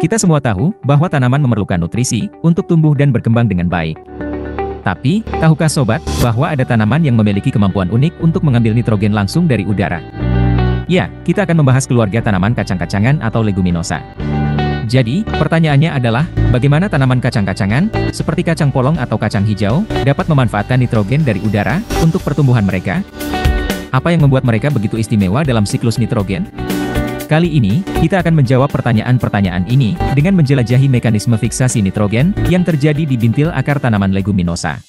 Kita semua tahu bahwa tanaman memerlukan nutrisi untuk tumbuh dan berkembang dengan baik. Tapi, tahukah sobat, bahwa ada tanaman yang memiliki kemampuan unik untuk mengambil nitrogen langsung dari udara? Ya, kita akan membahas keluarga tanaman kacang-kacangan atau leguminosa. Jadi, pertanyaannya adalah, bagaimana tanaman kacang-kacangan, seperti kacang polong atau kacang hijau, dapat memanfaatkan nitrogen dari udara untuk pertumbuhan mereka? Apa yang membuat mereka begitu istimewa dalam siklus nitrogen? Kali ini, kita akan menjawab pertanyaan-pertanyaan ini dengan menjelajahi mekanisme fiksasi nitrogen yang terjadi di bintil akar tanaman leguminosa.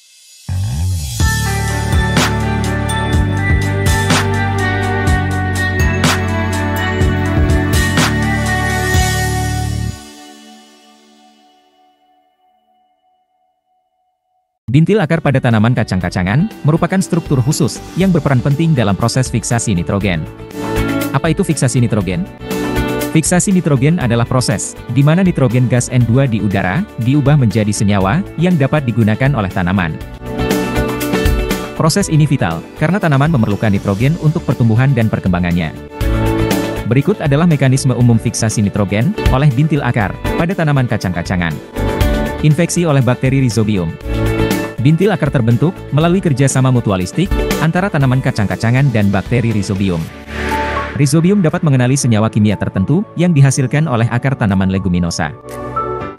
Bintil akar pada tanaman kacang-kacangan merupakan struktur khusus yang berperan penting dalam proses fiksasi nitrogen. Apa itu fiksasi nitrogen? Fiksasi nitrogen adalah proses di mana nitrogen gas N2 di udara diubah menjadi senyawa yang dapat digunakan oleh tanaman. Proses ini vital karena tanaman memerlukan nitrogen untuk pertumbuhan dan perkembangannya. Berikut adalah mekanisme umum fiksasi nitrogen oleh bintil akar pada tanaman kacang-kacangan. Infeksi oleh bakteri Rhizobium. Bintil akar terbentuk melalui kerjasama mutualistik antara tanaman kacang-kacangan dan bakteri Rhizobium. Rhizobium dapat mengenali senyawa kimia tertentu yang dihasilkan oleh akar tanaman leguminosa.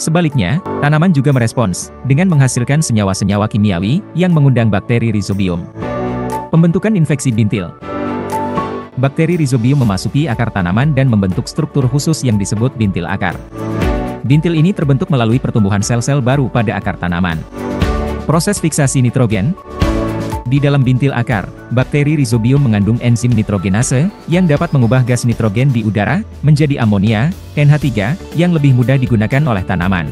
Sebaliknya, tanaman juga merespons dengan menghasilkan senyawa-senyawa kimiawi yang mengundang bakteri Rhizobium. Pembentukan infeksi bintil. Bakteri Rhizobium memasuki akar tanaman dan membentuk struktur khusus yang disebut bintil akar. Bintil ini terbentuk melalui pertumbuhan sel-sel baru pada akar tanaman. Proses fiksasi nitrogen. Di dalam bintil akar, bakteri Rhizobium mengandung enzim nitrogenase yang dapat mengubah gas nitrogen di udara menjadi amonia, NH3, yang lebih mudah digunakan oleh tanaman.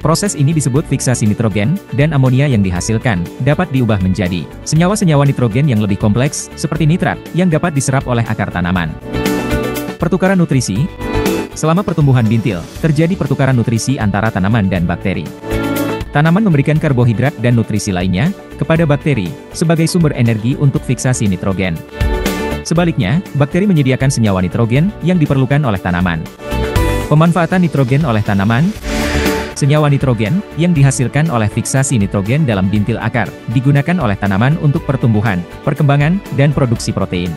Proses ini disebut fiksasi nitrogen, dan amonia yang dihasilkan dapat diubah menjadi senyawa-senyawa nitrogen yang lebih kompleks, seperti nitrat, yang dapat diserap oleh akar tanaman. Pertukaran nutrisi. Selama pertumbuhan bintil, terjadi pertukaran nutrisi antara tanaman dan bakteri. Tanaman memberikan karbohidrat dan nutrisi lainnya kepada bakteri sebagai sumber energi untuk fiksasi nitrogen. Sebaliknya, bakteri menyediakan senyawa nitrogen yang diperlukan oleh tanaman. Pemanfaatan nitrogen oleh tanaman. Senyawa nitrogen yang dihasilkan oleh fiksasi nitrogen dalam bintil akar digunakan oleh tanaman untuk pertumbuhan, perkembangan, dan produksi protein.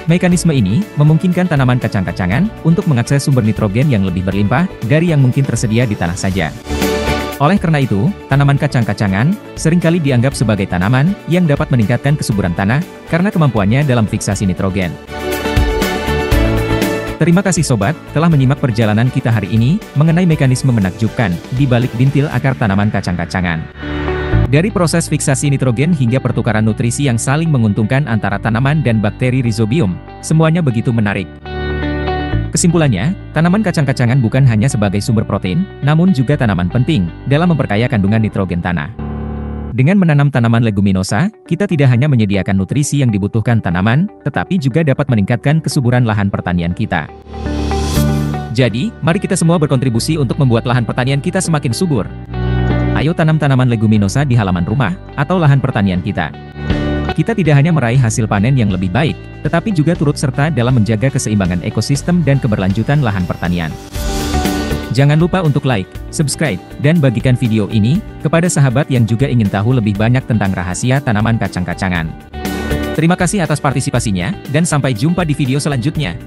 Mekanisme ini memungkinkan tanaman kacang-kacangan untuk mengakses sumber nitrogen yang lebih berlimpah dari yang mungkin tersedia di tanah saja. Oleh karena itu, tanaman kacang-kacangan seringkali dianggap sebagai tanaman yang dapat meningkatkan kesuburan tanah karena kemampuannya dalam fiksasi nitrogen. Terima kasih sobat, telah menyimak perjalanan kita hari ini mengenai mekanisme menakjubkan di balik bintil akar tanaman kacang-kacangan. Dari proses fiksasi nitrogen hingga pertukaran nutrisi yang saling menguntungkan antara tanaman dan bakteri Rhizobium, semuanya begitu menarik. Kesimpulannya, tanaman kacang-kacangan bukan hanya sebagai sumber protein, namun juga tanaman penting dalam memperkaya kandungan nitrogen tanah. Dengan menanam tanaman leguminosa, kita tidak hanya menyediakan nutrisi yang dibutuhkan tanaman, tetapi juga dapat meningkatkan kesuburan lahan pertanian kita. Jadi, mari kita semua berkontribusi untuk membuat lahan pertanian kita semakin subur. Ayo tanam tanaman leguminosa di halaman rumah atau lahan pertanian kita. Kita tidak hanya meraih hasil panen yang lebih baik, tetapi juga turut serta dalam menjaga keseimbangan ekosistem dan keberlanjutan lahan pertanian. Jangan lupa untuk like, subscribe, dan bagikan video ini kepada sahabat yang juga ingin tahu lebih banyak tentang rahasia tanaman kacang-kacangan. Terima kasih atas partisipasinya, dan sampai jumpa di video selanjutnya.